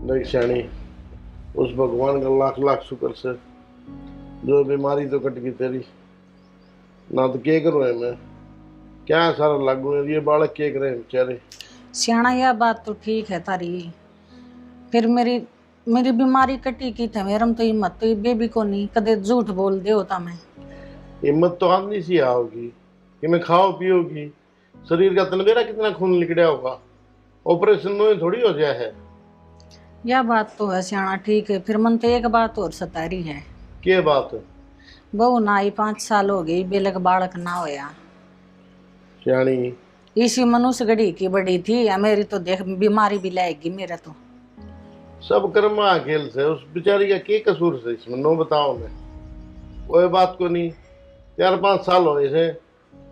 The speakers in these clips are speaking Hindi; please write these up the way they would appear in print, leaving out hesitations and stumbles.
देख श्याणी, उस भगवान का लाख लाख शुक्र से जो बीमारी तो कट गई तेरी। ना तो के करो है मैं क्या सारा लागू है, ये बालक के करे बेचारे। सियाना यह बात तो ठीक है तारी। फिर मेरी मेरी बीमारी कटी की थे मेरम तो हिम्मत तो बेबी को नहीं कदे झूठ बोल दे होता मैं। हिम्मत तो आदमी सी आओगी कि मैं खाओ पियोगी। शरीर का तनवेरा कितना खून निकड़ा होगा, ऑपरेशन में थोड़ी हो गया है। यह बात तो है सियाना ठीक है। फिर मन तो एक बात और सता रही है। क्या बात है? बहू ना आई 5 साल हो गई बेलक बालक ना होया। श्याणी, इसी मनुष्य गढ़ी की बड़ी थी मेरी तो देख बीमारी भी लाएगी मेरा तो। सब कर्मा खेल से उस बेचारी का के कसूर से इसमें नो बताओ मैं। कोई बात को नहीं, 4-5 साल हो इसे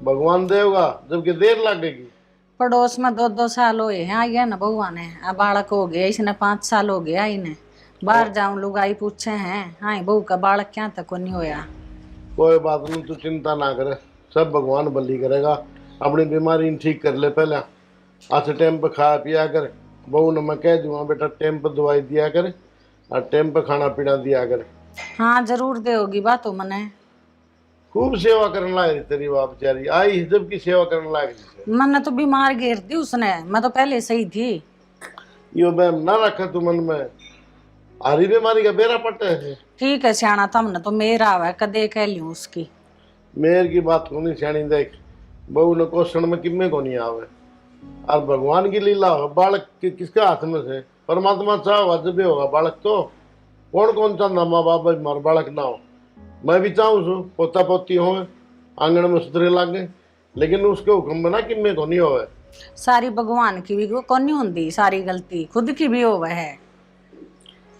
भगवान देगा जबकि देर लगेगी। पड़ोस में 2-2 साल हुए हैं आई है ना बउआ ने। अब बालक हो गया इसने 5 साल हो गया इन्हें। बाहर जाऊं लुगाई पूछे हैं हाँ बहू का बालक क्या तक को नहीं होया। कोई बात नहीं, तू चिंता ना करे, सब भगवान भली करेगा। अपनी बीमारी ठीक कर ले पहले। अच्छा टाइम पर खा पिया कर। बहू ने मैं कह दूंगा बेटा टाइम पर दवाई दिया कर और टाइम पर खाना पीना दिया कर। हाँ जरूर दे होगी बात हो मने। खूब सेवा करने लायक तेरी बाप बेचारी आई जब की सेवा करने लायक। मैंने तो बीमार घेर दी उसने, मैं तो पहले सही थी। यो बैम ना रखा तू मन में, हरी बीमारी का बेरा पट्टा है। ठीक है सियाना तुमने तो मेरा आवा कदे कह लियो उसकी। मेर की बात को नहीं श्याणी, देख बहू ने क्वेश्चन में किम्मे को नहीं आवे और भगवान की लीला हो। बालक किसका हाथ में से? परमात्मा चाहोगा जब भी होगा बालक। तो कौन कौन चाहता माँ बाप मार बालक ना हो? मैं भी चाहूँ सू पोता पोती हो आंगन में सुधरे लागे, लेकिन उसके हुक्म में ना किम्मे को नहीं होवे। सारी भगवान की भी कौन नहीं होती, सारी गलती खुद की भी होवे है।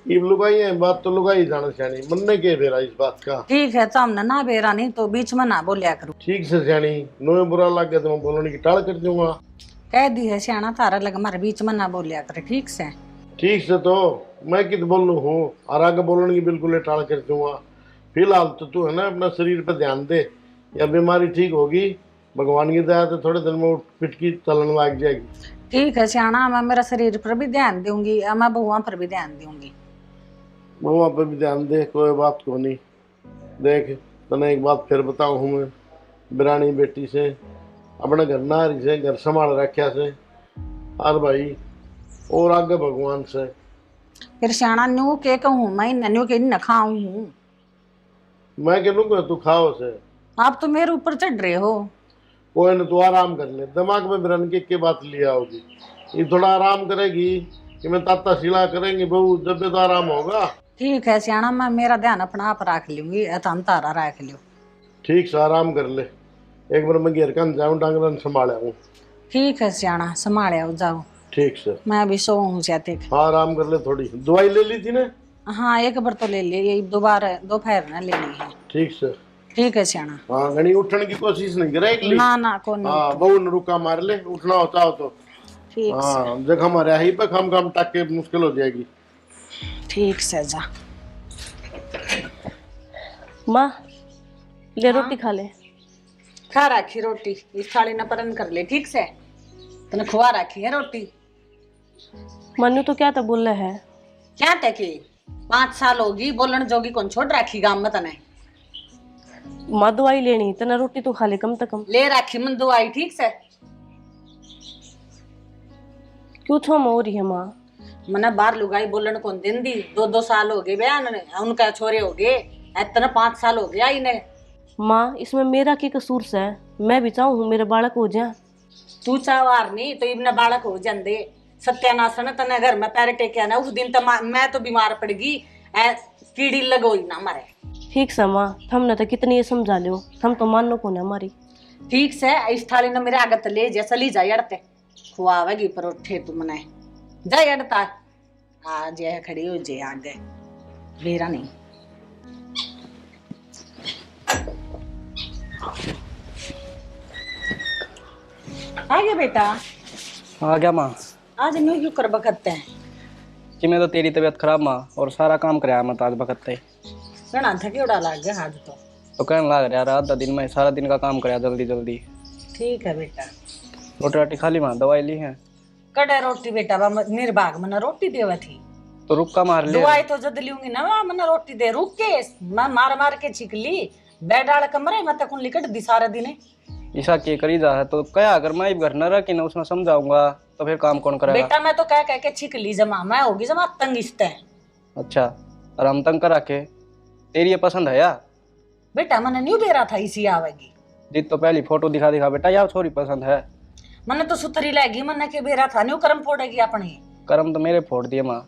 ये लुगाई है बात तो लुगाई जाना श्याणी, मन ने के बेरा इस बात का। ठीक है तुमने ना बेरा नहीं तो बीच में ना बोलिया करो। ठीक से श्याणी, नो बुरा लग गया तो मैं बोलने की टाल कर दूंगा। कह दी है सियाना तारा लग हमारे बीच में ना बोलिया करे ठीक से। ठीक से तो मैं कित बोलूँ हूँ और आगे बोलने की बिल्कुल टाल कर दूंगा। फिलहाल तो तू है ना अपना शरीर पर ध्यान दे, या बीमारी ठीक होगी भगवान की दया तो थोड़े दिन में उठ पिट की चलन लग जाएगी। ठीक है सियाना मैं मेरा शरीर पर भी ध्यान दूंगी और मैं बहुआ पर भी ध्यान दूंगी। वहाँ पे भी ध्यान दे, कोई बात को नहीं। देख तने एक बात फिर बताऊँ हूँ मैं, बिरानी बेटी से अपने घर नारी से घर संभाल रखा से और भाई और आगे भगवान से। फिर सियाना न्यू के कहूँ मैं न्यू के न खाऊं हूँ। मैं कहूँ तू खाओ से। आप तो मेरे ऊपर चढ़ रहे हो। कोई न तू आराम कर ले, दिमाग में बिरान के बात लिया होगी। ये थोड़ा आराम करेगी कि मैं ताता सिला करेंगे बहू जब भी तो आराम होगा। ठीक है सियाना मैं मेरा ध्यान अपना आप रख लूंगी तुम तारा रख लियो। ठीक से आराम कर ले, एक बार मैं घेर कर जाऊँ डांगरन संभाला हूँ। ठीक है सियाना संभाले जाओ। ठीक से। मैं अभी सो हूँ जाते। हाँ आराम कर ले, थोड़ी दवाई ले ली थी ना? हाँ एक बार तो ले ली, यही दोबारा दोपहर ना लेनी है। ठीक से। ठीक है सियाना। हाँ घनी उठने की कोशिश नहीं करे। ना ना को नहीं। हाँ बहू ने रुका मार ले, उठना होता हो तो। ठीक हाँ जगह हमारे ही पे खम खम टाके मुश्किल हो जाएगी। ठीक से जा। माँ ले रोटी खा ले। खा रखी रोटी इस थाली न परन कर ले ठीक से। तने खुआ रखी है रोटी। मनु तो क्या तो बोल रहा है। क्या टके 5 साल होगी बोलन जोगी कौन छोड़ रखी गांव में तने। माँ दवाई लेनी तना रोटी तो खा ले कम से कम। ले रखी मन दवाई ठीक से। क्यों छो हो रही है माँ? मना बाहर लुगाई बोलन कौन दिन दी। 2-2 साल हो गए बयान उनका छोरे हो गए इतना 5 साल हो गया इन्हें। माँ इसमें मेरा क्या कसूर से है? मैं भी चाहूँ मेरे बालक हो जाए। तू चावार नहीं तो इबन बालक हो जाते। सत्यानाश न तने घर में पैर टेकिया ना उस दिन तो मैं तो बीमार पड़ गई कीड़ी लगोई ना मारे। ठीक से माँ हमने तो कितनी ये समझा लो, हम तो मानो को ना हमारी। ठीक से इस थाली ने मेरे आगत ले जैसा ली जा अड़ते खुआवेगी परोठे तू मने जा अड़ता आ जे खड़ी हो जे आगे बेरा नहीं। आ गया बेटा। आ गया माँ। आज न्यू क्यों कर बकते हैं कि मैं तो तेरी तबीयत खराब माँ और सारा काम कराया मत आज बकते घना थके उड़ा लग गया आज तो कहने लग रहा रात दिन में सारा दिन का काम कराया जल्दी जल्दी। ठीक है बेटा। रोटी राटी खा ली माँ, दवाई ली है? कड़े रोटी बेटा निर्भाग मना रोटी देवा थी तो रुक्का मार ले। दवाई तो जद लूंगी ना मैंने रोटी दे रुक के मैं मार मार के छिक ली बेड आड़ कमरे मैं तक लिकट दी सारा दिन। ईसा के करी जा है तो क्या अगर मैं घर न रखी ना उसमें समझाऊंगा तो फिर काम कौन करेगा? बेटा मैं तो कह के छिक ली जमा मैं होगी जमा तंग इस्ते। अच्छा और हम तंग करा के तेरी ये पसंद है या? बेटा मैंने न्यू बेरा था इसी आवेगी जित तो पहली फोटो दिखा दिखा बेटा या छोरी पसंद है। मैंने तो सुथरी लगी मैंने के बेरा था न्यू कर्म फोड़ेगी अपनी। कर्म तो मेरे फोड़ दिए माँ,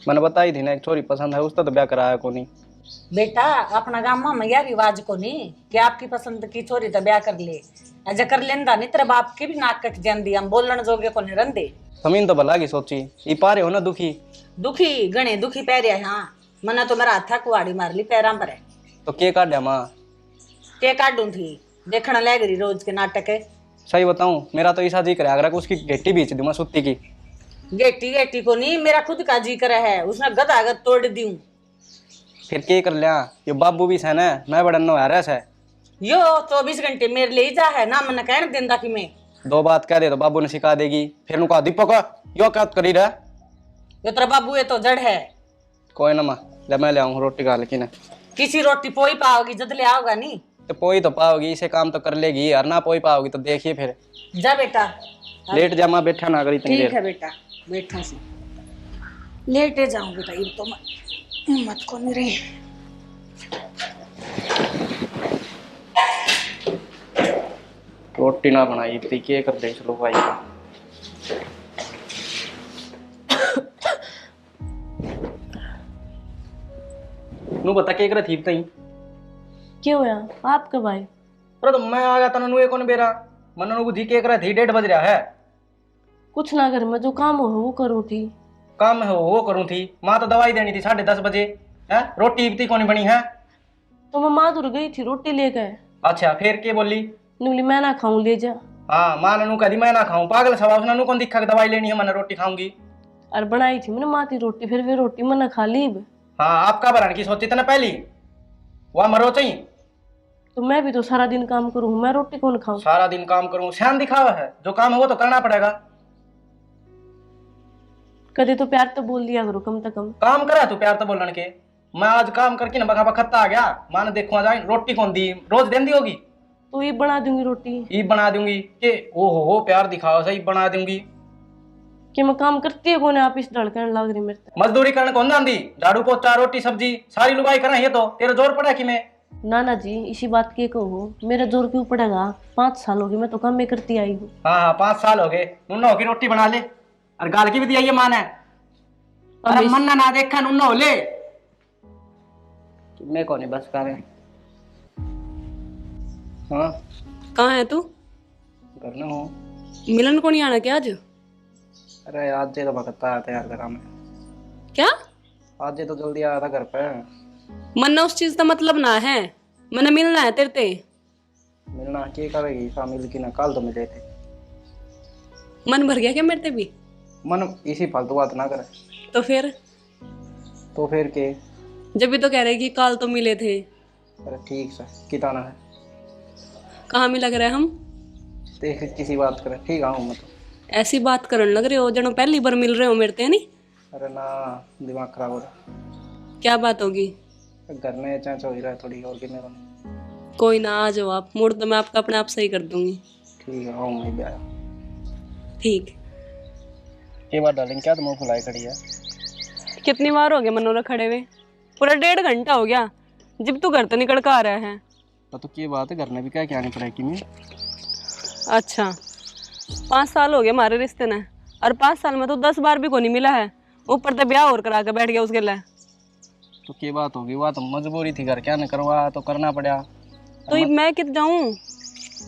मैंने बताई थी ना एक छोरी पसंद है उसका तो ब्याह कराया को नहीं। बेटा अपना गाँव में यह रिवाज को नहीं कि आपकी पसंद की छोरी तो ब्याह कर ले अजय कर लेंदा नहीं तेरे बाप की भी नाक कट जाती हम बोलन जोगे को नहीं रंदे। जमीन तो भला की सोची ये पारे हो ना दुखी दुखी गणे दुखी पैर हाँ मैंने तो मेरा हाथा कुआड़ी मार ली पैरां पर। तो के काटा माँ? के काटूं थी देखने लग रही रोज के नाटक है। सही बताऊं मेरा तो ऐसा जी करे अगर उसकी गेटी बीच दूं मैं सुत्ती की। गेटी गेटी को नहीं मेरा खुद का जी करे है उसने गदा गद तोड़ दूं। फिर के कर लिया ये बाबू भी है ना मैं बड़ा नो यार है यो 24 घंटे मेरे ले जा है ना मैंने कहने देंदा कि मैं दो बात कह दे तो बाबू ने सिखा देगी। फिर उनका दीपक यो क्या करी रहा यो तेरा बाबू ये तो जड़ है। कोई ना माँ ले मैं ले आऊँ रोटी खा लेकिन किसी रोटी पोई पाओगी जद ले आओगा नहीं तो पोई तो पाओगी इसे काम तो कर लेगी यार ना पोई पाओगी तो देखिए फिर जा बेटा लेट जा माँ बैठा ना करी इतनी ठीक देर। है बेटा बैठो सी लेटे जाऊं बेटा ये तो मैं हिम्मत को नहीं रही। रोटी ना बनाई थी के कर दे चलो भाई का। नू बता के कर थी तई क्यों या आप कब आए? अरे तो मैं आ गया था नू कौन बेरा मन नु जी के कर थी 1:30 बज रहा है। कुछ ना घर में जो काम हो वो करूँ थी। काम है वो करूँ थी माँ तो दवाई देनी थी 10:30 बजे है रोटी इतनी कौन बनी है? तो मैं माँ दूर गई थी रोटी लेकर। अच्छा फिर के बोली? बोली मैं ना खाऊं ले जा। हाँ माँ ने नू कह दी मैं ना खाऊं पागल सवा उसने नू कौन दिखा दवाई लेनी है मैंने रोटी खाऊंगी। और बनाई थी मैंने माँ की रोटी फिर वे रोटी मैंने खा ली। हाँ आपका बनाने की सोची थी ना पहली वह मरो चाहिए। तो मैं भी तो सारा दिन काम करूँ मैं रोटी कौन खाऊं? सारा दिन काम करूं श्याम दिखावा है जो काम है वो तो करना पड़ेगा। कदे तो प्यार तो बोल दिया करो कम से कम। काम करा तू प्यार तो बोलन के मैं आज काम करके ना बखा बखत्ता आ गया माँ ने देखो जाए रोटी कौन दी रोज देंदी होगी तो ये बना दूंगी रोटी ये बना दूंगी कि ओ हो प्यार दिखाओ सही बना दूंगी कि मैं काम करती है कौन आप इस धड़कन लग रही मेरे से। मजदूरी करने कौन जानती झाड़ू पोछा रोटी सब्जी सारी लुगाई करा ये तो तेरा जोर पड़ा कि मैं। नाना जी इसी बात के कहो मेरा जोर क्यों पड़ेगा 5 साल हो गए मैं तो काम में करती आई हूँ। हाँ 5 साल हो गए नुन्ना होगी रोटी बना ले और गाल की भी दिया ये मान है अरे मन्ना ना देखा नुन्ना हो ले मैं कौन है बस कर हाँ कहाँ है तू? घर ना हो मिलन को नहीं आना क्या आज? अरे आज जे तो भगता आया था यार घर में। क्या आज जे तो जल्दी आया था घर पे मन्ना उस चीज का मतलब ना है मैंने मिलना है तेरे ते। मिलना के करेगी शामिल की ना कल तो मिले थे मन भर गया क्या मेरे ते भी? मन इसी फालतू बात ना करे तो फिर के जब भी तो कह रहे कि कल तो मिले थे। अरे ठीक से किताना है कहाँ मिला कर हम देख किसी बात करे ठीक आऊँ मैं तो ऐसी बात करने लग रहे हो जनो पहली बार मिल रहे हो मेरे ते नहीं। अरे ना दिमाग खराब हो रहा क्या बात होगी? घर में चाचा हो रहा है थोड़ी और कितने कोई ना आ जाओ आप मूड तो मैं आपका अपने आप सही कर दूंगी। ठीक है आऊँ मैं भी आया ठीक ये बात डालेंगे क्या तुम फुलाई खड़ी है कितनी बार हो गया मनोरा खड़े हुए पूरा 1.5 घंटा हो गया जब तू घर तो निकल कर आ रहा है। तो क्या बात है घर में भी क्या आनी पड़ेगी मैं। अच्छा 5 साल हो गए हमारे रिश्ते ने और 5 साल में तो 10 बार भी को नहीं मिला है ऊपर तो ब्याह और करा के बैठ गया उसके लिए। तो क्या बात होगी वह तो मजबूरी थी घर क्या न करवा तो करना पड़ा। तो मैं कित जाऊं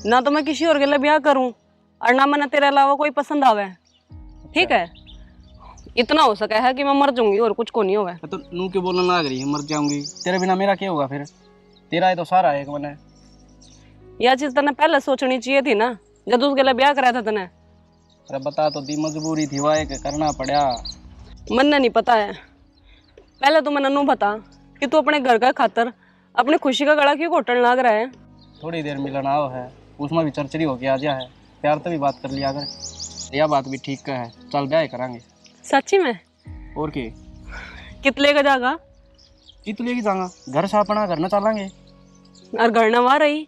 ना तो मैं किसी और के लिए ब्याह करूं और ना मैंने तेरे अलावा कोई पसंद आवे ठीक है। इतना हो सका है कि मैं मर जाऊंगी और कुछ को नहीं होगा। तो नू के बोलने लग रही है मर जाऊंगी तेरे बिना मेरा क्या होगा फिर तेरा है तो सारा है एक मैंने यह चीज तने पहले सोचनी चाहिए थी ना जब उसके लिए ब्याह कराया था तने। अरे बता तो दी मजबूरी थी वह करना पड़ा। मन नहीं पता है पहले तो मैंने नू बता कि तू अपने घर का खातर अपनी खुशी का गला क्यों घोटने लग रहा है। थोड़ी देर मिलन आओ है उसमें भी चर्चरी होके आ जा है प्यार तो भी बात कर लिया अगर यह बात भी ठीक का है चल ब्याह करांगे। सच्ची में? और के कितले का जागा की तू लेके जाऊंगा घर से अपना घर न चलांगे। और घर ना वहाँ रही।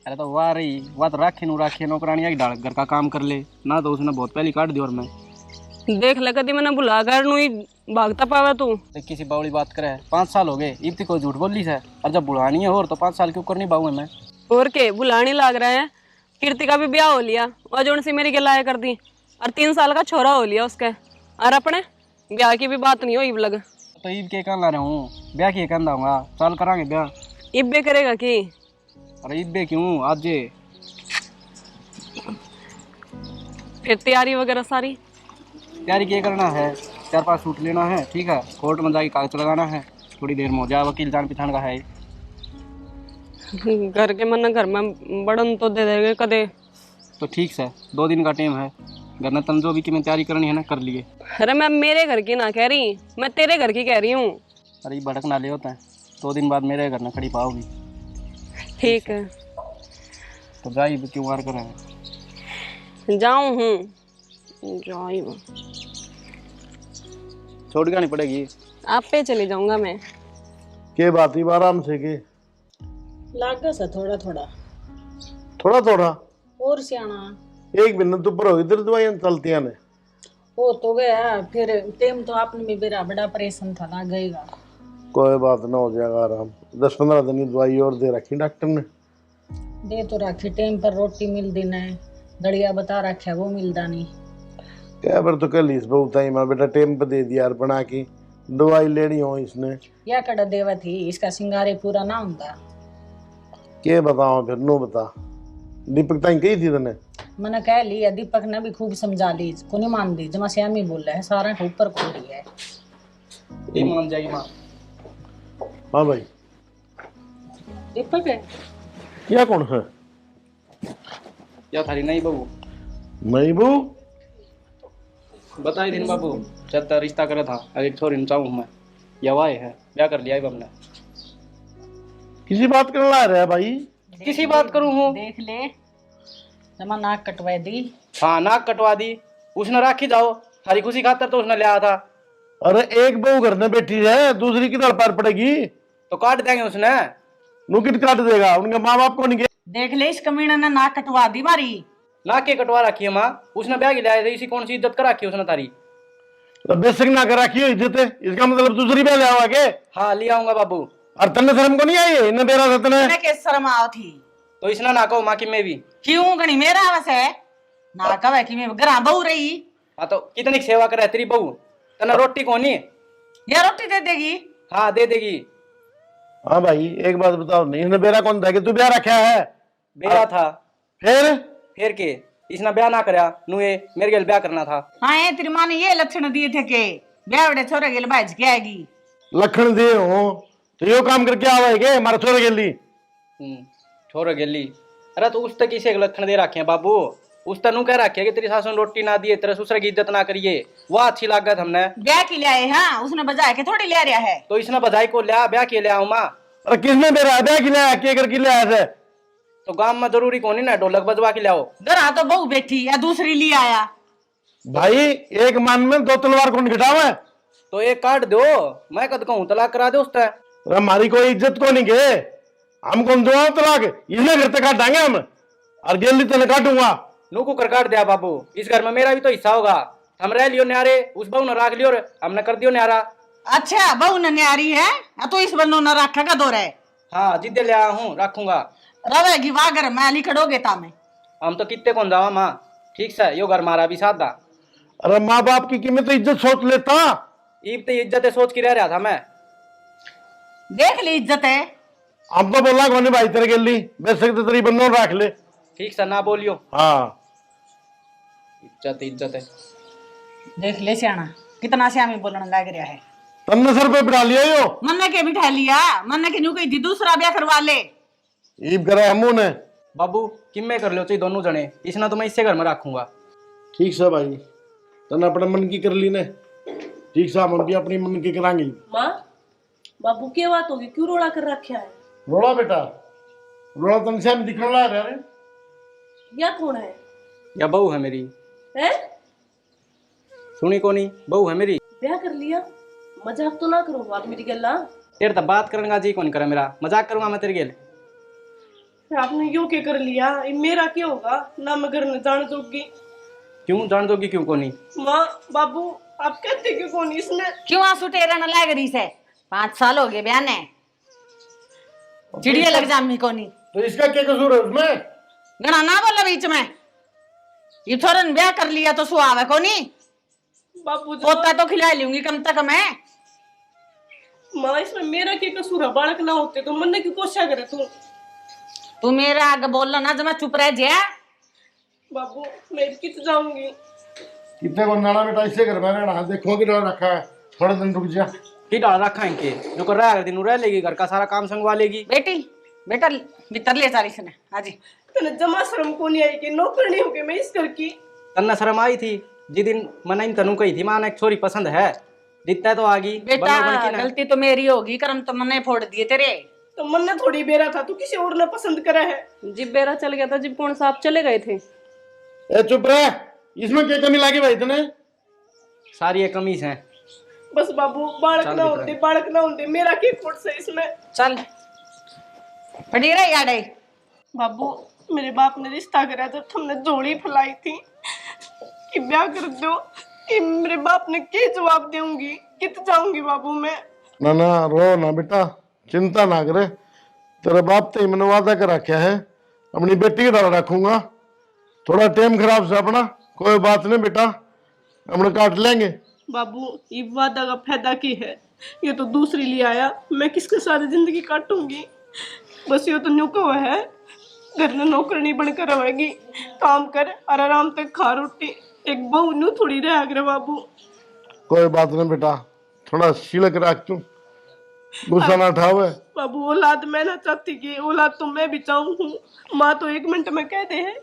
अरे तो वाह रही वह तो राखे नौकरानी आई डाल घर का काम कर ले ना, तो उसने बहुत पहले काट दी। और मैं देख ले कदी मैंने बुला कर नू ही भागता पावा तू। तो किसी बावली बात करे 5 साल हो गए इतनी कोई झूठ बोली है, और जब बुलानी है और तो 5 साल के ऊपर नहीं बाऊँ मैं। और के बुलानी लाग रहा है। कीर्ति का भी ब्याह हो लिया और जोन सी मेरी गलाया कर दी, और 3 साल का छोरा हो लिया उसके, और अपने ब्याह की भी बात नहीं हुई लग। तो ईब के कहना रहा हूँ, ब्याह की कहना हूँ चाल करांगे ब्याह। इब्बे करेगा कि? अरे ईब क्यों आज जे फिर तैयारी वगैरह सारी? तैयारी क्या करना है, 4-5 सूट लेना है, ठीक है, कोर्ट में जाके कागज लगाना है, थोड़ी देर में हो जाए, वकील जान पिछाण का है। घर के मन घर में बड़न तो दे देंगे कदे। तो ठीक है 2 दिन का टाइम है, घर में तन जो भी कि मैं तैयारी करनी है ना कर लिए। अरे मैं मेरे घर की ना कह रही, मैं तेरे घर की कह रही हूँ। अरे ये भड़क ना ले होता है, 2 दिन बाद मेरे घर में खड़ी पाओगी। ठीक है तो जाइए क्यों वार कर रहे हैं। जाऊँ हूँ जाई छोड़ नहीं पड़ेगी। आप पे चले जाऊंगा मैं। के बात ही आराम से के लागा सा थोड़ा थोड़ा थोड़ा थोड़ा और सियाना एक बिन तो पर इधर दवाइयां चलती ने। हो तो गया, फिर टेम तो आपने भी मेरा बड़ा परेशान था ना गएगा। कोई बात ना, हो जाएगा आराम। 10-15 दिन की दवाई और दे रखी डॉक्टर ने। दे तो रखी, टेम पर रोटी मिल दी ने, दड़िया बता रखा वो मिलता नहीं। क्या पर तो कल इस बहुत टाइम है बेटा, टाइम पे दे दिया यार बना की, दवाई लेनी हो इसने। या कड़ा देवा थी, इसका सिंगारे पूरा ना होता। के बताओ फिर नो बता। दीपक ताई कही थी तने? मैंने कह लिया, दीपक ने भी खूब समझा ली, को नहीं मान दी, जमा श्यामी बोल रहा है सारा के ऊपर खोड़ी है। ये मान जाएगी माँ। हाँ भाई दीपक है क्या कौन है? या थारी नहीं बहू नहीं बू बताई दिन बाबू जब रिश्ता करा था, अरे छोरी चाहूँ मैं यवाए है, ब्याह कर लिया हमने। किसी बात करने ला रहा है भाई? किसी बात करूँ हूँ। देख ले, जमा नाक कटवा दी। हाँ नाक कटवा दी, उसने राखी जाओ, थारी खुशी खातर तो उसने लिया था। अरे एक बहू घर में बैठी है, दूसरी किधर पार पड़ेगी? तो काट देंगे उसने। नुकिट काट देगा, उनके माँ बाप को नहीं। देख ले, इस कमीने ने नाक कटवा दी मारी। नाक के कटवा रखी है माँ, उसने ब्याह की लाया था, इसी कौन सी इज्जत कर रखी है उसने थारी। तो बेसिक ना कर रखी हो इज्जत है, इसका मतलब दूसरी ब्याह ले आवा के? हाँ ले आऊंगा बाबू। और तन्ने शर्म को नहीं आई है इन्हें बेरा सतने? मैंने के शर्म आओ थी तो इसने ना कहो माँ की मैं भी। क्यों गणी मेरा वैसे ना कवे कि मैं घरा बहू रही। हाँ तो कितनी सेवा करे तेरी बहू, तना रोटी कोनी या रोटी दे देगी? हाँ दे देगी। हाँ भाई एक बात बताओ, नहीं इसने बेरा कौन था कि तू ब्याह रखा है? ब्याह था फिर के इसने ब्याह ना करया नुए मेरे गेल ब्याह करना था। हाँ ये तेरी माँ ने ये लक्षण दिए थे के ब्याह बड़े छोरे गेल भाज के आएगी। लखन दे हो तो यो काम करके आवा के हमारे छोरे के लिए। छोरो गेली। अरे तो उस तक किसे लक्षण दे रखे हैं बाबू, उस तनु कह रखे कि तेरी सासू ने रोटी ना दिए, तेरे ससुर की इज्जत ना करिए, वह अच्छी लागत हमने। ब्याह की लिया है, हाँ उसने बजाय के थोड़ी ले रहा है। तो इसने बधाई को लिया, ब्याह के लिया माँ। अरे किसने बेरा ब्याह की लाया के कर की लाया से? तो गांव में जरूरी कौन ना ढोलक बजवा के लाओ। घरा तो बहू बैठी या दूसरी ले आया। भाई एक मान में 2 तलवार कौन घटावा है? तो एक काट दो, मैं कद कहूँ तलाक करा दे उससे। अरे हमारी कोई इज्जत को नहीं के, हम कौन दो तलाक? इसने घर तक काटांगे हम, और गेली तेने काटूंगा। नूकू कर काट दिया बाबू, इस घर में मेरा भी तो हिस्सा होगा। हम रह लियो न्यारे, उस बहू ने राख लियो, हमने कर दियो न्यारा। अच्छा बहू ने न्यारी है तो इस बनो न रखेगा दो रहे। हाँ जिद्दे ले आया हूँ रखूंगा। रवेगी वाह घर में अली खड़ोगे तामे। हम तो कितने कौन जावा माँ, ठीक से यो घर मारा भी सादा। अरे माँ बाप की कीमत तो इज्जत सोच लेता। ईब तो इज्जत सोच के रह रहा था मैं। देख ली इज्जत है। हम तो बोला कौन भाई तेरे गेली बेशक तो तेरी बंदो रख ले। ठीक से ना बोलियो। हाँ इज्जत है। देख ले सियाना कितना श्यामी बोलने लग रहा है। तन्ने सर पे बिठा लिया यो। मन के बिठा लिया, मन के न्यू कही थी दूसरा ब्याह करवा ले। ईब करे हमू ने। बाबू किम्मे कर लो चाहिए दोनों जने, इसना तो मैं इससे घर में रखूंगा। ठीक से भाई तन्ने अपने मन की कर ली ने, ठीक से हम भी अपनी मन की करांगे। माँ बाबू की बात होगी, क्यों रोड़ा कर रखा है? रोड़ा बेटा रोड़ा तन से हम दिखने लगा रहे। या कौन है? या बहू है मेरी। है? सुनी कोनी बहू है मेरी। ब्याह कर लिया? मजाक तो ना करो बात मेरी गल्ला। तेरे तो बात करने का जी कौन करे मेरा, मजाक करूंगा मैं तेरे गेल। आपने यो क्या कर लिया, ये मेरा क्या होगा ना, मैं घर न जान दोगी। क्यों जान दोगी, क्यों कोनी? माँ बाबू आप कहते क्यों कौन इसने? क्यों आंसू टेरा न लाग रही से? 5 साल हो गए ब्याह ने, चिड़िया लग जामी कोनी। तो इसका क्या कसूर है उसमें? गणा ना बोला बीच में, ये थोड़न ब्याह कर लिया तो सुहावे कोनी। बाबू पोता तो खिला लूंगी कम तक मैं। माँ इसमें मेरा क्या कसूर है? बालक ना होते तो मन की कोशिश करे तू मेरे आगे बोलना ना, जमा चुप रह जा। बाबू मैं कित जाऊंगी। कितने को नाना बेटा इससे घर में रहना, देखो कि डर रखा है, थोड़े दिन रुक जा। की डाल रखा है इनके, जो कर रहा है दिन रह लेगी, घर का सारा काम संगवा लेगी। बेटी बेटा भीतर ले जा रही ने हाजी। तने जमा शर्म को नहीं आई कि नौकरनी हो गई मैं इस घर की। तन्ना शर्म आई थी जी दिन मनाई तनु कही थी मां ने एक छोरी पसंद है, दिखता तो आगी बेटा गलती तो मेरी होगी, कर्म तो मैंने फोड़ दिए तेरे। तो मन ने थोड़ी बेरा था, तू किसी और ने पसंद करा है। जिब बेरा चल गया था, जिब कौन सा आप चले गए थे। ए चुप रह, इसमें क्या कमी लागी भाई तने? सारी ये कमीज है। बस बाबू बालक ना होते, बालक ना होते मेरा क्या खोट से इसमें। चल पड़ी रही याडे। बाबू मेरे बाप ने रिश्ता करा जब तुमने जोड़ी फैलाई थी कि ब्याह कर दो, कि मेरे बाप ने क्या जवाब दूंगी, कित जाऊंगी बाबू मैं। ना ना रो ना बेटा, चिंता ना करे, तेरा बाप तो मैंने वादा कर रखा है, अपनी बेटी का डाल रखूंगा। थोड़ा टाइम खराब से अपना, कोई बात नहीं बेटा, अपने काट लेंगे। बाबू ये वादा का फायदा की है, ये तो दूसरी ले आया, मैं किसके साथ जिंदगी काटूंगी। बस ये तो न्यूका हुआ है, घर में नौकरनी बनकर रहेगी, काम कर और आराम तक खा रोटी, एक बहू न्यू थोड़ी रह गया बाबू। कोई बात नहीं बेटा, थोड़ा सिलक रख तू, गुस्सा ना उठावे। बाबू औलाद मैं ना चाहती कि औलाद तो मैं भी चाहूँ हूँ। माँ तो 1 मिनट में कह दे है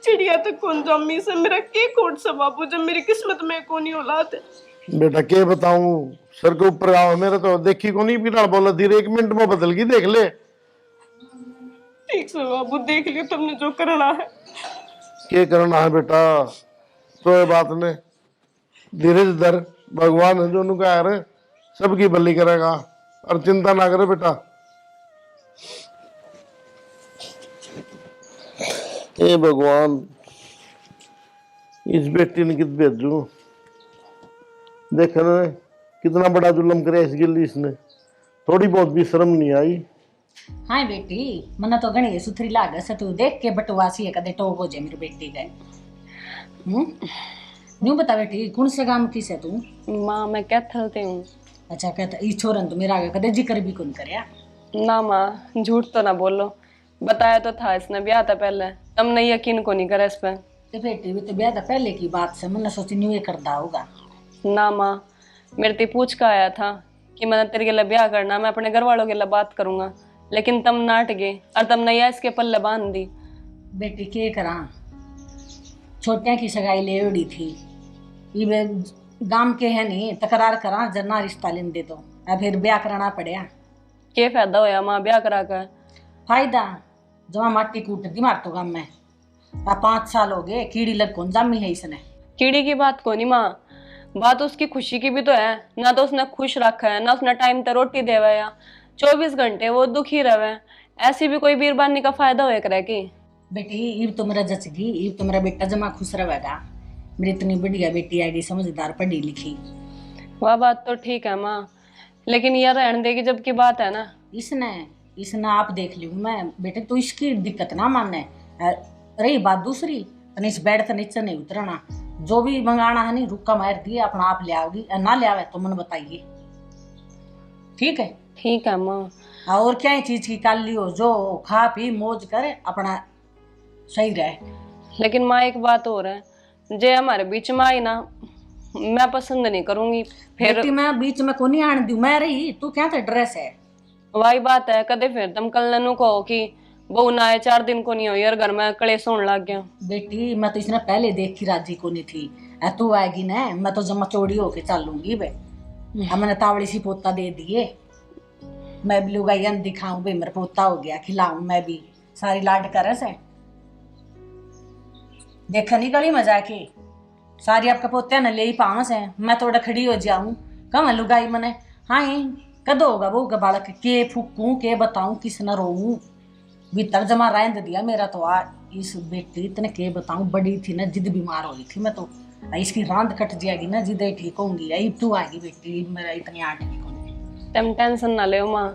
चिड़िया तक कौन जमी से, मेरा के कोट से बाबू जब मेरी किस्मत में कौन ही औलाद है। बेटा के बताऊं, सर के ऊपर आओ, मेरे तो देखी को नहीं बिना बोला धीरे 1 मिनट में बदल गई, देख ले। ठीक से बाबू देख लियो तुमने जो करना है। क्या करना है बेटा, कोई बात नहीं, धीरे धीरे भगवान है जो उनका है, सबकी भली करेगा, और चिंता ना करे बेटा। ए भगवान, इस बेटी ने कित भेजू, देखना कितना बड़ा जुल्म करे इस गिल्ली इसने, थोड़ी बहुत भी शर्म नहीं आई। हाँ बेटी मना तो घनी सुथरी लागे से, तू देख के बटवासी है कदे टोक हो जाए मेरी बेटी गए। न्यू बता बेटी कौन से गांव की से तू? माँ मैं क्या थलती हूँ। अच्छा कहता ई छोरन तो मेरा आगे कदे जिक्र भी कौन करे। ना माँ झूठ तो ना बोलो, बताया तो था इसने ब्याह था पहले, तुमने यकीन को नहीं करा इस पे। तो बेटी भी तो ब्याह था पहले की बात से, मैंने सोची न्यू ये करता होगा। ना माँ मेरे ते पूछ का आया था कि मैंने तेरे के लिए ब्याह करना, मैं अपने घर वालों के लिए बात करूंगा, लेकिन तुम नाट गए और तुमने यह इसके पल्ले बांध दी। बेटी के करा, छोटिया की सगाई ले उड़ी थी, ये गांव के है नहीं, तकरार करा जना रिश्ता लेन दे तो अब फिर ब्याह कराना पड़ेगा। के फायदा होया माँ ब्याह करा कर? फायदा जमा माटी कूट दी मार तो गांव में, 5 साल हो गए, कीड़ी लग कौन जामी है इसने। कीड़ी की बात को नहीं माँ, बात उसकी खुशी की भी तो है ना, तो उसने खुश रखा है ना, उसने टाइम पे रोटी देवा या 24 घंटे वो दुखी रहे, ऐसी भी कोई बीरबानी का फायदा होया करे की? बेटी इब तो मेरा जचगी, इब तो मेरा बेटा जमा खुश रहेगा, मेरी इतनी बढ़िया बेटी आएगी, समझदार पढ़ी लिखी। वह बात तो ठीक है माँ, लेकिन यह रहने देगी जब की बात है ना। इसने आप देख ली मैं बेटे, तो इसकी दिक्कत ना मानने। रही बात दूसरी, तो इस बेड से नीचे नहीं उतरना, जो भी मंगाना है नहीं रुक्का मार दिए अपना आप ले आओगी, ना ले आवे तो मन बताइए, ठीक है? ठीक है माँ। और क्या चीज की काल लियो, जो खा पी मौज करे अपना सही रहे। लेकिन माँ एक बात और है, जे हमारे बीच में आई ना मैं पसंद नहीं करूंगी फिर। बेटी मैं बीच में को नहीं आने दूं, मैं रही तू क्या था ड्रेस है। वही बात है, कदे फिर तुम कल ननू कहो कि बहू ना आए 4 दिन को नहीं हो यार, घर में कलेश होने लग गया। बेटी मैं तो इसने पहले देख की राजी को नहीं थी, तू आएगी ना मैं तो जमा चौड़ी होके चलूंगी बे। मैंने तावड़ी सी पोता दे दिए, मैं भी लुगाई दिखाऊं बे मेरा पोता हो गया, खिलाऊं मैं भी, सारी लाड करे से देखा नहीं गली मजा की सारी आपका पोते न ले ही पास है, मैं थोड़ा खड़ी हो जाऊं कम लुगाई मने हाँ कद होगा वो का बालक के फूकूं के बताऊं किस न रोऊं भीतर जमा रहने दिया मेरा तो आ इस बेटी इतने के बताऊं बड़ी थी ना जिद बीमार हो गई थी मैं तो इसकी रांद कट जाएगी ना जिद ठीक होंगी आई तू आएगी बेटी मेरा इतनी आठ नहीं होगी। तुम टेंशन ना ले माँ,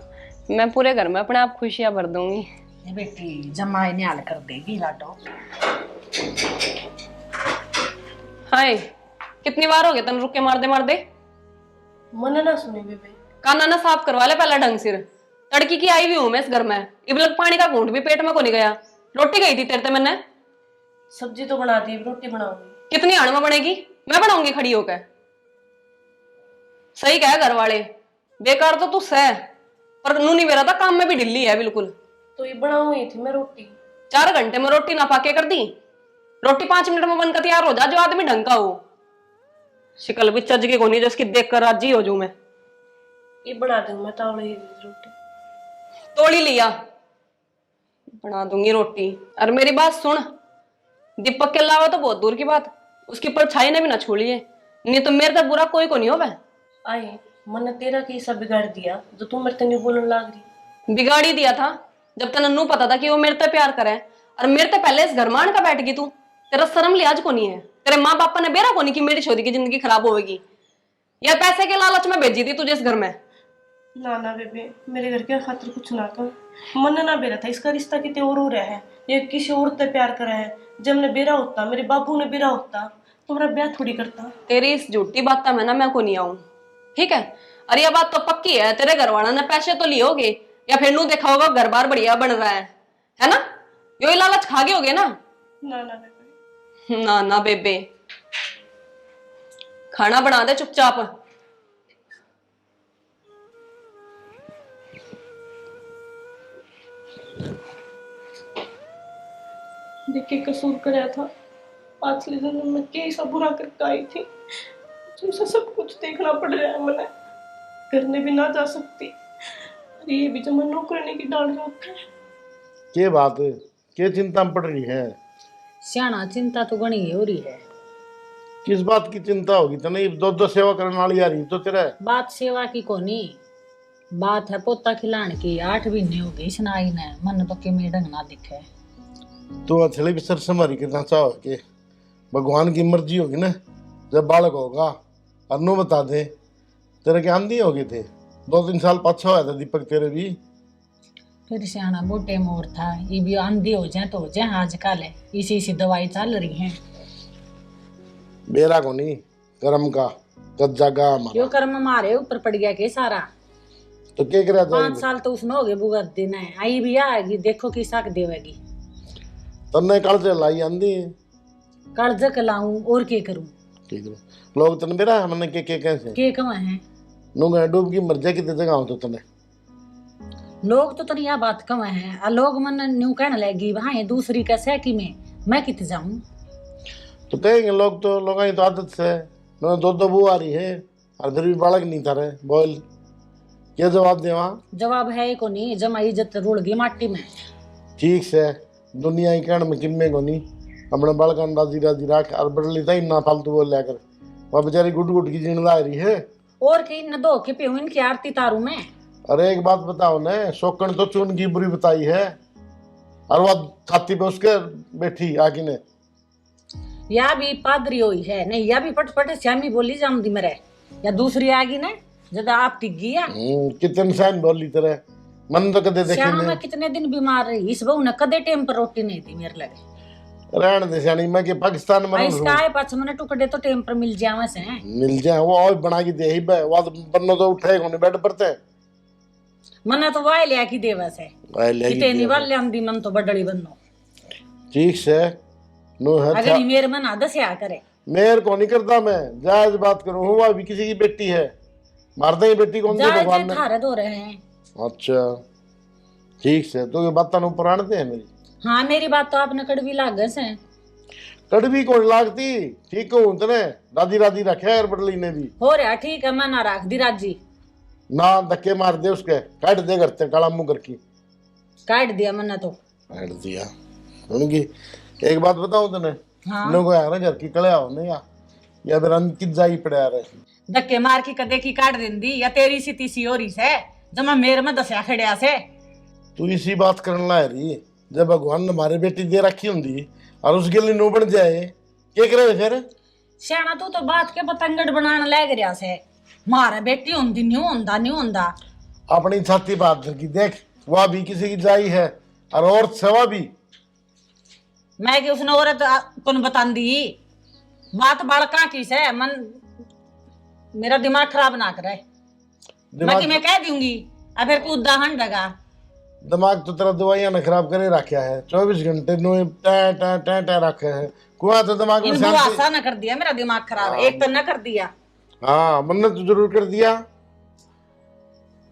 मैं पूरे घर में अपने आप खुशियाँ भर दूंगी। ये बेटी जमा न्याल कर देगी लाडो। हाय कितनी बार हो गया तन रुक के मार दे। मन ना सुने बेबे। काना ना साफ करवा ले पहला ढंग सिर। तड़की की आई हुई हूँ मैं इस घर में, इबलक पानी का घूंट भी पेट में को नहीं गया। रोटी गई थी तेरे ते मैंने। सब्जी तो बना दी, रोटी बनाऊंगी। कितनी आड़ में बनेगी? मैं बनाऊंगी खड़ी होकर। सही कहा घर वाले, बेकार तो तू सह पर नू नहीं मेरा था काम में भी ढिल्ली है बिल्कुल। तो ये बनाऊंगी थी मैं रोटी। 4 घंटे में रोटी ना पाके कर दी। रोटी 5 मिनट में बनकर तैयार हो जा, जो आदमी ढंग का हो। शिकल भी चज की कोनी जो इसकी देख कर राजी हो जू मैं। ये बना दूंगी मैं तावड़े रोटी। तोड़ी लिया बना दूंगी रोटी। और मेरी बात सुन, दीपक के अलावा तो बहुत दूर की बात, उसकी परछाई ने भी ना छोड़िए, नहीं तो मेरे तक बुरा कोई को नहीं हो। आए मन तेरा कैसा बिगाड़ दिया जो तू मेरे नहीं बोलने लाग रही। बिगाड़ी दिया था जब तक नन्नू पता था कि वो मेरे से प्यार करे, और मेरे से पहले इस घर मान का बैठ गई तू। तेरा शर्म लिहाज को नहीं है? तेरे माँ बापा ने बेरा को नहीं कि मेरी छोरी की जिंदगी खराब होगी, या पैसे के लालच में भेजी थी तुझे इस घर में। ना ना बेबे, मेरे घर के खातिर कुछ ना कर। मन ना बेरा था, इसका रिश्ता कितने और हो रहा है, ये किसी और से प्यार करा है। जब मैं बेरा होता, मेरे बाबू ने बेरा होता तो मेरा ब्याह थोड़ी करता। तेरी इस झूठी बात में ना मैं को नहीं आऊं, ठीक है? और ये बात तो पक्की है, तेरे घर वाला ने पैसे तो लिए होगे, या फिर नू देखा होगा घर बार बढ़िया बन रहा है ना? यो ही लालच खा गए होगे ना? ना ना बेबे। ना ना बेबे, खाना बना दे चुपचाप। देख के कसूर कराया था, पाछले जन्म में कैसा बुरा करके आई थी, जैसा सब कुछ देखना पड़ रहा है। मैंने करने भी ना जा सकती, ये भी जमा नौकरने की डाल रखा है। के बात के चिंता में पड़ रही है? सियाना चिंता तो गणी हो रही है। किस बात की चिंता होगी? तो नहीं दो सेवा करने वाली आ रही तो तेरा बात सेवा की कोनी, बात है पोता खिलाने की। 8 महीने हो गई सुनाई ने, मन तो के ढंग ना दिखे। तो अथले भी सर समारी करना चाहो कि भगवान की मर्जी होगी ना, जब बालक होगा अन्नू बता दे। तेरे के आंधी हो गए थे, 2-3 साल पाछा हुआ था दीपक तेरे भी। फिर सियाना मोटे मोर था, ये भी आंधी हो जाए तो हो जाए। आजकल है इसी दवाई चल रही है। बेरा को नहीं कर्म का कद जागा हमारा। यो कर्म मारे ऊपर पड़ गया के सारा। तो क्या करा 5 साल तो उसमें हो गए भुगत दिन है। आई भी आएगी, देखो की साक देवेगी। तन्ने कल से लाई आंधी कर्ज लाऊं और के करूं? ठीक है लोग तन बेरा हमने के कैसे के कमा है नुंग डूब की मर जाए कितने जगह हो तो तने लोग तो तनिया बात कमा है। आ लोग मन न्यू कहने लगी वहां दूसरी कैसे कि मैं कित जाऊं। तो कहेंगे लोग, तो लोगों की तो आदत से दो बू आ रही है और फिर भी बालक नहीं था रहे बोल। क्या जवाब दे? वहाँ जवाब है को नहीं, जमा इज्जत रुड़ गई माटी में। ठीक से दुनिया ही कहने में किम्मे को नहीं, अपने बालका राजी राजी रख और बदली था ना फालतू बोल लिया कर। वह बेचारी गुट गुट की जीण ला रही है। और कहीं न दो के पे इनकी आरती तारू में। अरे एक बात बताओ ने, शोकन तो चून की बुरी बताई है और वह छाती पे उसके बैठी आके ने। या भी पादरी हुई है नहीं, या भी पट श्यामी बोली जामदी मरे, या दूसरी आगी ने ज्यादा आप टिक गया। कितने सहन बोली तेरे मन तो कदे देखे श्याम ने। मैं कितने दिन बीमार रही, इस बहू ने कदे टाइम पर रोटी नहीं दी मेरे लगे। रहने दे सियानी, मैं के पाकिस्तान में इसका आए 5 मिनट टुकड़े तो टाइम पर मिल जावे से। मिल जाए वो और बना के दे ही बे, वो बन्नो तो उठेगा नहीं बेड पर ते। मना तो वाय लिया की देवा से वाय ले किते निवाल ले अंदी मन तो बडड़ी बन्नो। ठीक से नो है अगर मेरे मन आदस या करे मेयर को नहीं करता मैं, जायज बात करूं। हुआ भी किसी की बेटी है, मारते ही बेटी कौन सी भगवान ने। थारे दो रहे हैं। अच्छा ठीक से, तो ये बात ऊपर आनते हैं मेरी। हाँ मेरी बात तो आपने कड़वी लागे से। कड़वी कौन लागती? ठीक हो तने राजी राजी रखे और बडली ने भी हो रहा ठीक है, मैं ना रख दी राजी ना धक्के मार दे उसके, काट दे करते काला मुंह करके काट दिया मैंने तो। काट दिया उनकी। एक बात बताऊं तने, हाँ लोग यार घर की कले आओ नहीं या फिर अंकित जाई पड़े आ रहे। धक्के मार की कदे की काट देंदी या तेरी सी तीसी हो रही से जमा मेरे में दसिया खड़िया से। तू इसी बात करने ला रही जब भगवान ने हमारे बेटी दे रखी होंगी और उसके लिए नो बन जाए क्या करे फिर? श्याना तू तो बात के पतंगड़ बनाने लग रहा से। मारा बेटी होंदी न्यू होंदा अपनी छाती बात की देख, वह भी किसी की जाई है और औरत सेवा भी। मैं कि उसने औरत कौन बता दी बात बड़का की से मन मेरा दिमाग खराब ना करे। मैं कि मैं कह दूंगी अब फिर कूदा हंड लगा। दिमाग तो तेरा दवाइयां ने खराब करे रखा है, 24 घंटे नो टा रखे है। कुआ तो दिमाग में इनको आशा न कर दिया मेरा दिमाग खराब। एक तो न कर दिया। हाँ मैंने तो जरूर कर दिया।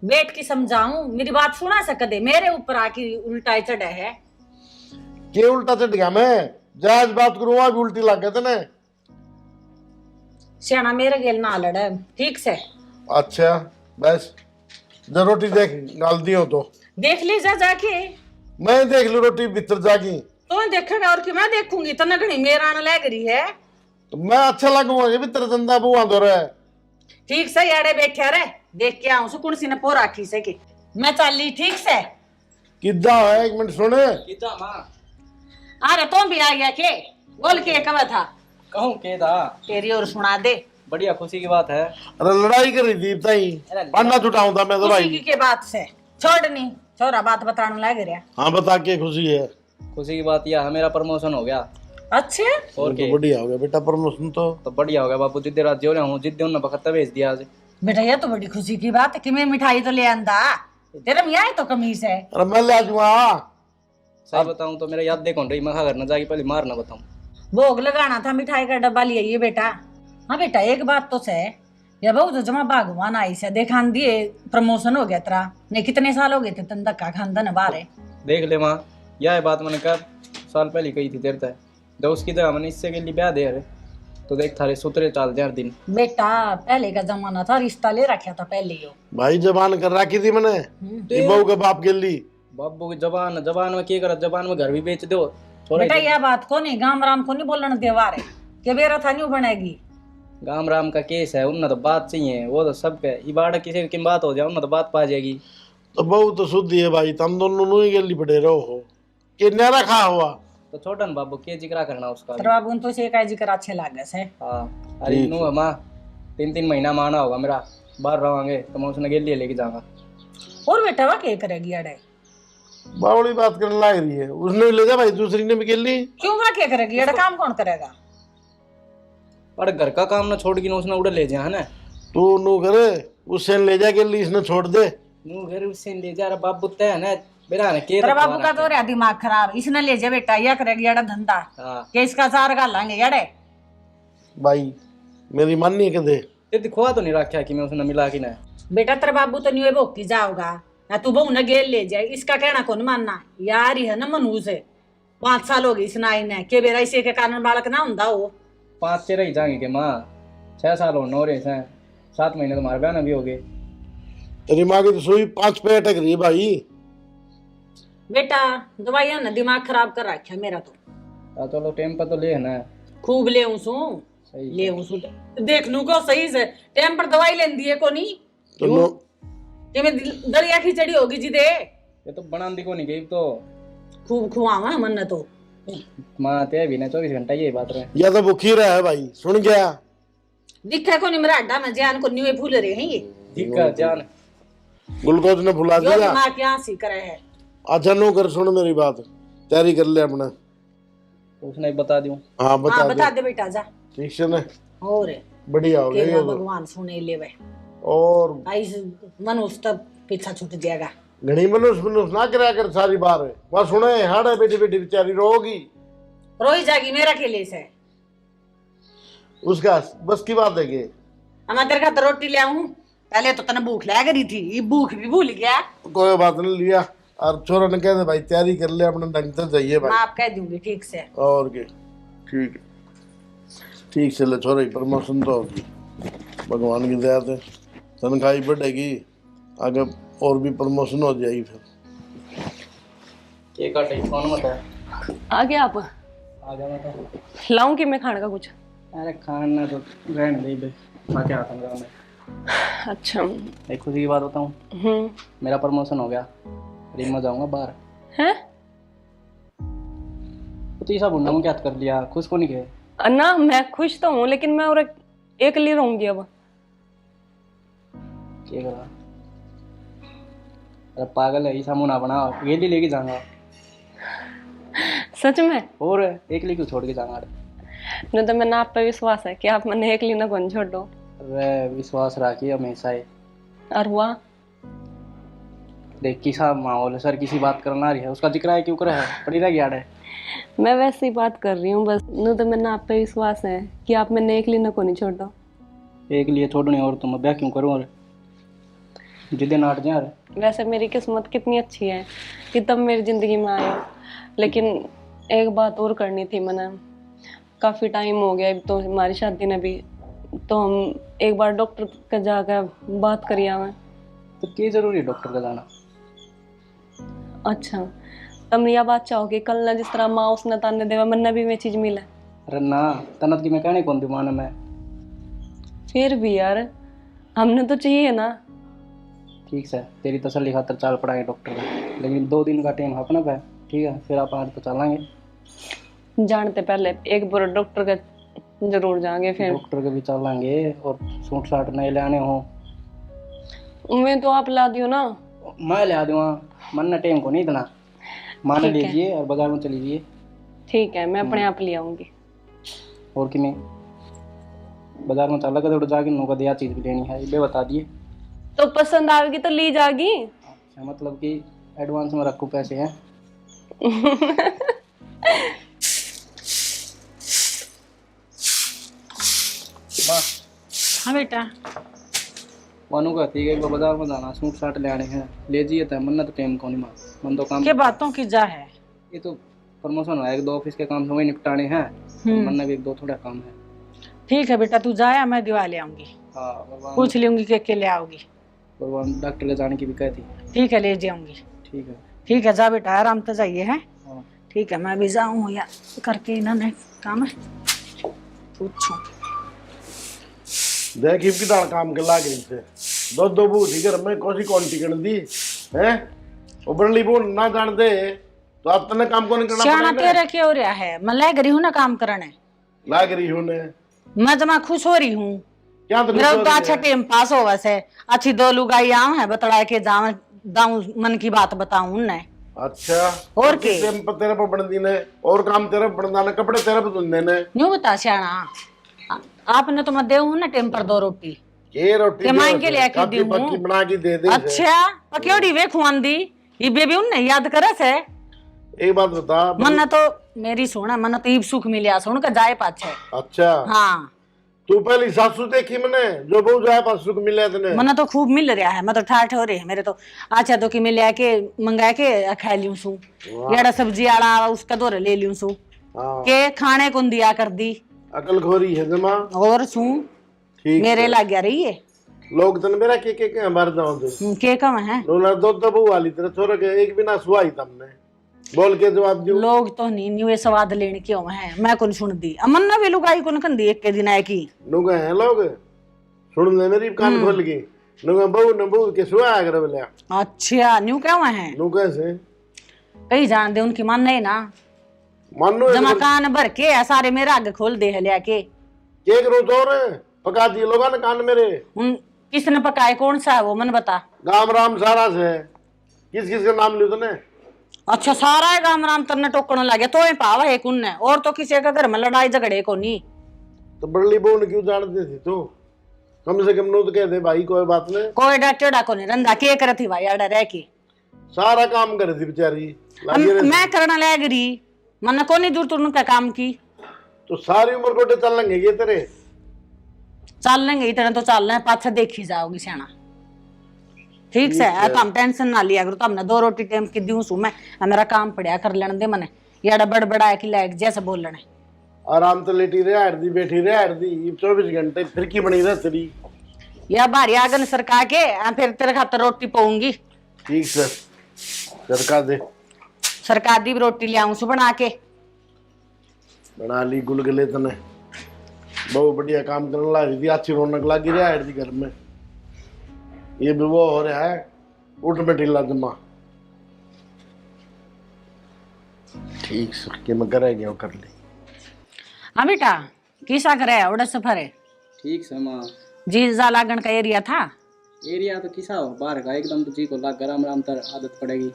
बैठ की समझाऊं मेरी बात सुना सकते मेरे ऊपर आके उल्टा चढ़ा है। के उल्टा चढ़ गया मैं जायज बात करूँ वहां भी उल्टी लग गए थे। श्याना मेरे गेल ना लड़े ठीक से। अच्छा बस जब रोटी देख डाल दियो तो देख ली जा जाके। मैं देख लू रोटी भीतर जागी तो देखेगा और कि मैं देखूंगी तो नगड़ी मेरा आने लग रही है तो मैं अच्छा लगूंगा भीतर चंदा बुआ दो रहा है। ठीक से यारे बैठे रहे देख के आऊं सुकुन सी ने पो राखी से कि मैं चली ठीक से। किदा है 1 मिनट सुने कितना माँ अरे तुम भी आ गया के बोल के कब था कहूँ के था तेरी और सुना दे। बढ़िया खुशी की बात है। अरे लड़ाई कर रही थी ताई पन्ना छुटाऊं था मैं तो खुशी भाई। की बात से छोड़नी छोरा बात बताने लग रहा। हाँ बता के खुशी है। खुशी की बात यह है मेरा प्रमोशन हो गया। अच्छे और तो के बढ़िया हो गया बेटा प्रमोशन तो बढ़िया हो गया बापू। जिद्दे रात जो हूँ जिद्दे उन्होंने बखत्ता भेज दिया आज। बेटा ये तो बड़ी खुशी की बात है कि मैं मिठाई तो ले आंदा तेरे में आए तो कमीज है। अरे मैं ले आऊंगा। सही बताऊँ तो मेरा याद देखो रही मैं घर न जाके पहले मार ना बताऊँ। भोग लगाना था मिठाई का डब्बा लिए ये बेटा। हाँ बेटा एक बात तो से या बहु तो जमा बागवान आई से देखान दिए प्रमोशन हो गया तेरा नहीं कितने साल हो गए थे तन धक्का खानदा न बारे। देख ले माँ यह बात मैंने कब साल पहले कही थी तेरे तक जब उसकी जगह मैंने इससे के लिए ब्याह दे रहे तो देख थारे सुतरे चाल दे हर दिन। बेटा पहले का जमाना था रिश्ता ले रखा था पहले ही भाई जबान कर रखी थी मैंने बहू के बाप के लिए। बाबू की जबान जबान में क्या करा जबान में घर भी बेच दो थोड़ा। बेटा यह बात को नहीं गाम राम को नहीं बोलने देवा रहे के बेरा था नहीं बनेगी। गाम राम का केस है उनने तो बात चाहिए वो तो सब है इबाड़ा किसी की बात हो जाए उनने तो बात पा जाएगी। तो बहू तो शुद्ध है भाई तुम दोनों ही गली पड़े रहो हो कि न्यारा खा हुआ तो छोटा ना बाबू के जिक्र करना उसका। तेरा बाबू तो से का जिक्र अच्छे लागे से। हाँ अरे नू माँ 3-3 महीना माना होगा मेरा बाहर रहोगे तो मैं उसने गेली लेके जाऊंगा। और बेटा वह क्या करेगी अड़े बावड़ी बात करने लग रही है उसने भी ले जा भाई दूसरी ने भी खेल ली। क्यों वह क्या करेगी अड़े काम कौन करेगा। पर घर का काम ना छोड़ के ना उसने उड़े ले जा है ना तू नू करे उससे ले जा के लिए इसने छोड़ दे। नू घर उससे ले जा रहा बाबू तय है ना बेरा ने के तेरा बाबू का तो रहा दिमाग खराब इसने ले जा बेटा यह करेगी अड़ा धंधा के इसका सार गालेंगे अड़े। भाई मेरी माननी है दे तेरे खोआ तो नहीं रखा कि मैं उसने मिला कि ना। बेटा तेरा बाबू तो नहीं भोगी जाओगा या तू बहू ने गेल ले जाए इसका कहना कौन मानना यार ही है ना मनू से 5 साल हो गई इस नाई ने के बेरा इसी के कारण बालक ना हुंदा हो 5 चेहरे ही जाएंगे के माँ 6 साल हो 9 रहे 7 महीने तुम्हारे बहन भी हो गए। तेरी माँ की तो सुई 5 पे अटक रही है भाई। बेटा दवाइयां ने दिमाग खराब कर रखा मेरा तो। चलो टाइम पर तो ले है ना खूब ले सू ले सू देख लू को सही से टाइम पर दवाई लेन दिए को नहीं तो कि मैं दरिया खिचड़ी होगी जी दे ये तो बना दी को नहीं गई तो खूब खुआवा मन ने तो माँ ते भी ना 24 घंटा ये बात रहे या तो भूखी रहा है भाई सुन गया दिखा को नहीं मेरा अड्डा में जान को न्यू फूल रहे हैं ये दिक्कत जान ग्लूकोज ने भुला यो दिया। दिमाग यहाँ सी करे है। अच्छा नो कर सुन मेरी बात तैयारी कर ले अपना। उसने बता दूं। हाँ बता दे बेटा जा ठीक से ना और बढ़िया हो गया भगवान सुने ले वे और आई मनुष्य तब पीछा छूट जाएगा। घनी मनुष्य ना कराया कर सारी बार वह सुने हाड़े बेटी बेटी बेचारी रोगी रोई जागी मेरा खेले से उसका बस की बात है कि मैं तेरे खातर रोटी ले आऊं पहले तो तने भूख लग रही थी ये भूख भी भूल गया। कोई बात नहीं लिया और छोरा ने कह दे भाई तैयारी कर ले अपना ढंग से जाइए मैं भाई। आप कह दूंगी ठीक से और के ठीक ठीक से ले छोरा प्रमोशन तो होगी भगवान की दया से तनख्वाही बढ़ेगी आगे और भी प्रमोशन हो जाएगी फिर। के काटे फोन मत है आ गया आप आ गया मैं तो। लाऊं कि मैं खाने का कुछ। अरे खाना तो रहने दे बे मैं क्या आता हूँ मैं। अच्छा। एक खुशी की बात बताऊँ, मेरा प्रमोशन हो गया, रीमा जाऊंगा बाहर। है तो तीसरा बुंडा में क्या कर लिया, खुश को नहीं गए ना, मैं खुश तो हूँ लेकिन मैं और एक लिए रहूंगी अब। क्या करा? अरे पागल है, ऐसा मुंह ना बना, अकेली लेके जाऊंगा। सच में? और अकेली क्यों छोड़ के जाऊंगा? नहीं तो मैंने आप पे विश्वास है कि आप मैंने एक लिए ना कौन छोड़ दो। अरे विश्वास रखिए हमेशा ही। और हुआ? देख किसा माहौल है सर, किसी बात करना रही है, उसका जिक्र है क्यों करे है, पड़ी रह गया है। मैं वैसे ही बात कर रही हूँ बस। नहीं तो मैंने आप पे विश्वास है कि आप मैंने एक लिए ना को नहीं छोड़ दो। एक लिए छोड़ने और तुम ब्याह क्यों करूँ? और जिदे नाट जाए यार। वैसे मेरी किस्मत कितनी अच्छी है कि तब मेरी जिंदगी में आए। लेकिन एक बात और करनी थी मैंने, काफ़ी टाइम हो गया तो हमारी शादी ने भी, तो हम एक बार डॉक्टर का जाकर बात करिए हमें। तो क्या जरूरी है डॉक्टर का जाना? अच्छा, तुम यह बात चाहोगे कल ना जिस तरह माँ उसने ताने देवा मन भी वे चीज मिले? अरे ना, तनत की मैं कहने कौन दी माने मैं। फिर भी यार हमने तो चाहिए ना। ठीक है, तेरी तसल्ली खातर चाल पड़ाएंगे डॉक्टर का, लेकिन 2 दिन का टाइम अपना पे, ठीक है? फिर आप आज तो चलेंगे। जानते पहले एक बार डॉक्टर का जरूर जाएंगे, फिर डॉक्टर के भी चलेंगे। और सूट साट नए लाने हो मैं तो आप ला दियो ना। मैं ले आ दूँगा, मन ने टाइम को नहीं देना। मान ठीक है। लीजिए और बाजार में चली जाइए। ठीक है, मैं अपने आप ले आऊंगी। और कि नहीं, बाजार में चला कर जाके नौका दिया चीज़ भी लेनी है, ये बता दिए। तो पसंद आएगी तो ली जाएगी। अच्छा, मतलब कि एडवांस में रखूँ पैसे हैं? हाँ बेटा। मानू कहती है कि बाजार में जाना, सूट साट ले आने हैं, ले जाइए। तो मन तो टाइम को नहीं मार, मन तो काम के बातों की जा है। ये तो प्रमोशन हुआ, 1-2 ऑफिस के काम वही निपटाने हैं, मन में भी 1-2 थोड़ा काम है। ठीक है बेटा, तू जाया, मैं दिवा ले आऊंगी, हाँ, पूछ लूंगी के ले आओगी। भगवान डॉक्टर ले जाने की भी कहती। ठीक है, ले जाऊंगी। ठीक है। ठीक है, जा बेटा, आराम से जाइए। है हाँ। ठीक है, मैं भी जाऊँ या करके इन्होंने काम है पूछूं। देखी कि दाल काम के लाग रही थे, दो बूढ़ी घर में कोसी कौन टिकन दी है। वो बड़ली बूढ़ ना जान दे तो आप तने काम को नहीं करना सियाना पड़ेगा। तेरे क्या हो रहा है? मैं लग रही हूँ ना काम करने, लाग रही हूँ ने, मैं जमा खुश हो रही हूँ। क्या तो मेरा खुश हो तो रही अच्छा है? टाइम पास हो वैसे। अच्छी 2 लुगाई आऊं है, बतड़ा के जाऊं दाऊं, मन की बात बताऊं ने। अच्छा, और के तेरे पर बन दी ने, और काम तेरे पर बनना ने, कपड़े तेरे पर धुलने ने। न्यू बता सियाना, आपने तो मैं दे हूं ना टाइम पर 2 रोटी ये रोटी के मांग के लिया के दी पक्की बना के दे दे। अच्छा, पकौड़ी वे खुआन दी, ये बेबी उनने याद करे से। एक बात बता, मन तो मेरी सोना, मन तो ईब सुख मिलिया सुन का जाए पाछे। अच्छा हाँ, तू पहली सासू देखी मैंने, जो बहु जाए पास सुख मिले तने। मन तो खूब मिल रहा है, मैं तो ठाठ हो रही है मेरे तो। अच्छा तो कि मैं लेके मंगा के खा लियूं सू, याड़ा सब्जी आड़ा उसका दौरे ले लियूं सू, हाँ, के खाने को दिया कर दी अकल खोरी है जमा। और सू ठीक मेरे लग गया रही है। लोग तन मेरा के हमारे दाव दे के कम है रोला दो बहु वाली तरह छोड़ के एक बिना सुहाई तमने बोल के जवाब दियो। लोग तो नहीं न्यू ये स्वाद लेने क्यों है, मैं कौन सुन दी अमन ना वेलू गाई कौन कंदी एक के दिन आए की नुगे हैं लोग, सुन ले मेरी कान खोल के। नुगे बहु न बहु के सुहा कर बोले। अच्छा न्यू क्यों है? नुगे से कहीं जान दे उनकी मन नहीं ना, मानो जमा कान भर के सारे मेरे आगे खोल दे है लेके। केक रो तो रे पका दिए लोगों ने कान मेरे। उन किसने पकाए, कौन सा है वो मन बता। गाम राम सारा से किस किस का नाम लियो तूने? अच्छा सारा है गाम राम तरने टोकने लगे तो ही पावा है कुन ने, और तो किसी का घर में लड़ाई झगड़े को नहीं। तो बड़ली बहू ने क्यों जानती थी तू? कम से कम नो तो कह दे भाई कोई बात नहीं। कोई डटेड़ा को नहीं रंधा के कर थी भाई अड़ा रह के सारा काम कर थी बेचारी। मैं करना लग रही मन को नहीं दूर तुरन का काम की। तो सारी उम्र गोटे चल लेंगे ये तेरे। चल लेंगे इतना तो चल रहे पाछे देखी जाओगी सियाना। ठीक से है, तो हम टेंशन ना लिया करो, तो हमने 2 रोटी टाइम की दूं सू मैं, मेरा काम पड़िया कर लेने दे मने। याड़ा बड़बड़ा है कि लाइक जैसे बोलने आराम तो लेटी रहे हट दी बैठी रहे हट दी 24 घंटे फिर की बनी रह तेरी। या भारी आगन सरका के फिर तेरे खातर रोटी पाऊंगी। ठीक सर सरका दे, सरकार दी भी रोटी ले आऊं सू बना के। बना ली गुलगुले तने बहुत बढ़िया काम करने लग रही थी, अच्छी रौनक लगी रहा है घर में। ये भी वो हो रहा है उठ बैठीला जमा। ठीक से कि मैं करे गया कर ले। हाँ बेटा किसा करे है उड़ा सफर है ठीक से माँ। जी जा लागण का एरिया था। एरिया तो किसा हो बाहर का एकदम, तो जी को लाग गरम राम तर आदत पड़ेगी।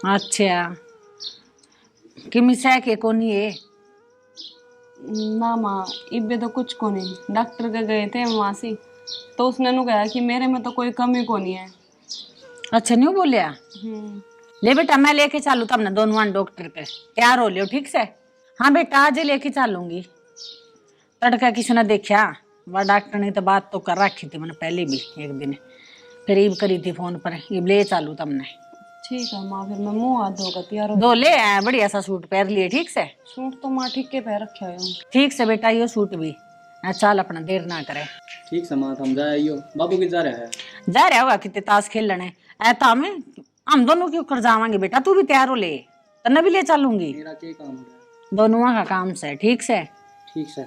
अच्छा कि मिसा के कोनी है ना माँ इबे तो कुछ को नहीं, डॉक्टर के गए थे वहाँ से, तो उसने नु कहा कि मेरे में तो कोई कमी को नहीं है। अच्छा नहीं बोलिया। ले बेटा मैं लेके चालू तब ना दोनों डॉक्टर के तैयार हो लियो ठीक से। हाँ बेटा आज ही लेके चलूंगी। तड़का किसी ने देखा वह डॉक्टर ने तो बात तो कर रखी थी मैंने पहले भी एक दिन, फिर ईब करी थी फोन पर, ईब ले चालू तमने। ठीक है माँ, फिर मैं मुँह हाथ धोकर तैयार हो। दो ले आए बढ़िया सा सूट पहन लिए ठीक से। सूट तो माँ ठीक के पैर रखे हुए हूँ। ठीक से बेटा ये सूट भी चल अपना देर ना करे। ठीक से माँ हम जाए आइयो। बाबू की जा रहा है? जा रहा होगा कितने ताश खेलने ऐसा हम दोनों क्यों कर जावांगे बेटा, तू भी तैयार हो ले तन्ने भी ले चलूंगी। मेरा क्या काम है? दोनों का काम से ठीक से। ठीक से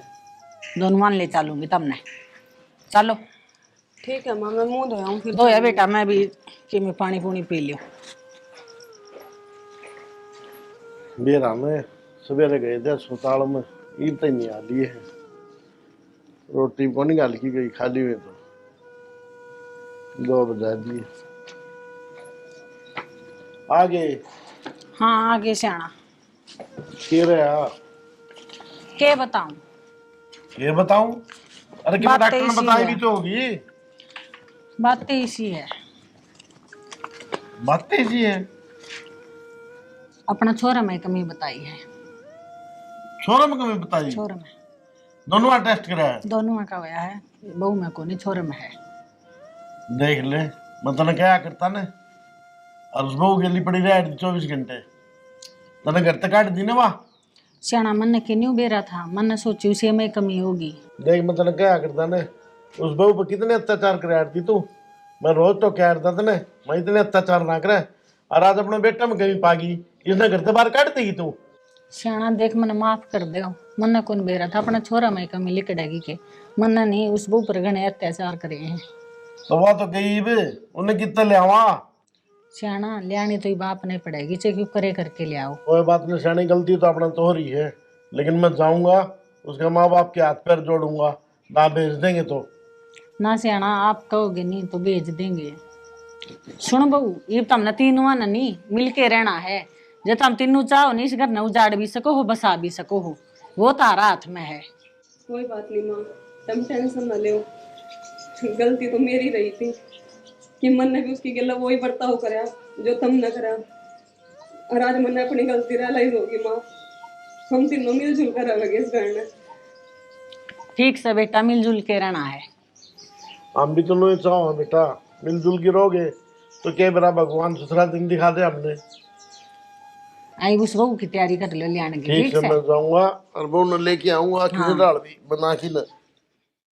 दोनों ले चलूंगी तमने। चलो ठीक है माँ, मैं मुँह धोया फिर दो या बेटा मैं भी कि मैं पानी पूनी पी लियो। बेरा में सवेरे गए थे अस्पताल में, ईब तक नहीं आ लिए है, रोटी को नहीं गाल की गई खाली हुए तो 2 बजा दिए। आगे हाँ आगे से आना। के रहा के बताऊं? ये बताऊं? अरे कि बात डॉक्टर तो ने इसी बताई है। भी तो होगी। बात तो इसी है, बात तो इसी है। अपना छोरा में कमी बताई है। छोरा में कमी बताई? छोरा में दोनों बार टेस्ट कराया? दोनों का होया है, बहू में को नहीं छोरे में है। देख ले मैं तने क्या करता ने, और उस बहू के लिए पड़ी रह 24 घंटे तने घर तक काट दी ना वाह। सियाना मन ने क्यों बेरा था, मन ने सोची उसे में कमी होगी। देख मैं तने क्या करता ने, उस बहू पर कितने अत्याचार कराया थी तू। मैं रोज तो क्या करता तने, मैं इतने अत्याचार ना करे, और आज अपने बेटा में कमी पागी इसने घर से बाहर काट देगी तू। सियाना देख मन माफ कर दे, मन ने कौन बेरा था, अपना छोरा में कमी लिकड़ेगी के मन ने नहीं उस बहू पर घने अत्याचार करे हैं। तो वह तो गई भी उन्हें कितना ले आवा। सियाना लियानी तो ही बाप नहीं पड़ेगी, चे क्यों करे करके ले आओ। कोई बात नहीं सियानी, गलती तो अपना तो हो रही है, लेकिन मैं जाऊंगा उसके माँ बाप के हाथ पैर जोड़ूंगा, ना भेज देंगे तो। ना सियाना आप कहोगे नहीं तो भेज देंगे। सुन बहू ये तो हमने तीनों ने नहीं मिल के रहना है, जो तुम तीनों चाहो नहीं इस घर ने उजाड़ भी सको हो बसा भी सको हो, वो तारा हाथ में है। कोई बात नहीं माँ, तुम टेंशन ना लो, गलती तो मेरी रही थी कि मन ने भी उसकी गला वही बर्ताव कराया जो तुम न करा, और आज मन ने अपनी गलती रियलाइज होगी माँ, हम तीनों मिलजुल कर रहेंगे इस घर में। ठीक से बेटा मिलजुल के रहना है। हम भी तो नहीं चाहो बेटा, मिलजुल के रहोगे तो क्या बरा भगवान दूसरा दिन दिखा दे हमने। आई उस बहू की तैयारी कर लो ले आने की। ठीक ठीक से से मैं जाऊंगा और बहू ने लेके आऊंगा, किसी दाल भी बना के न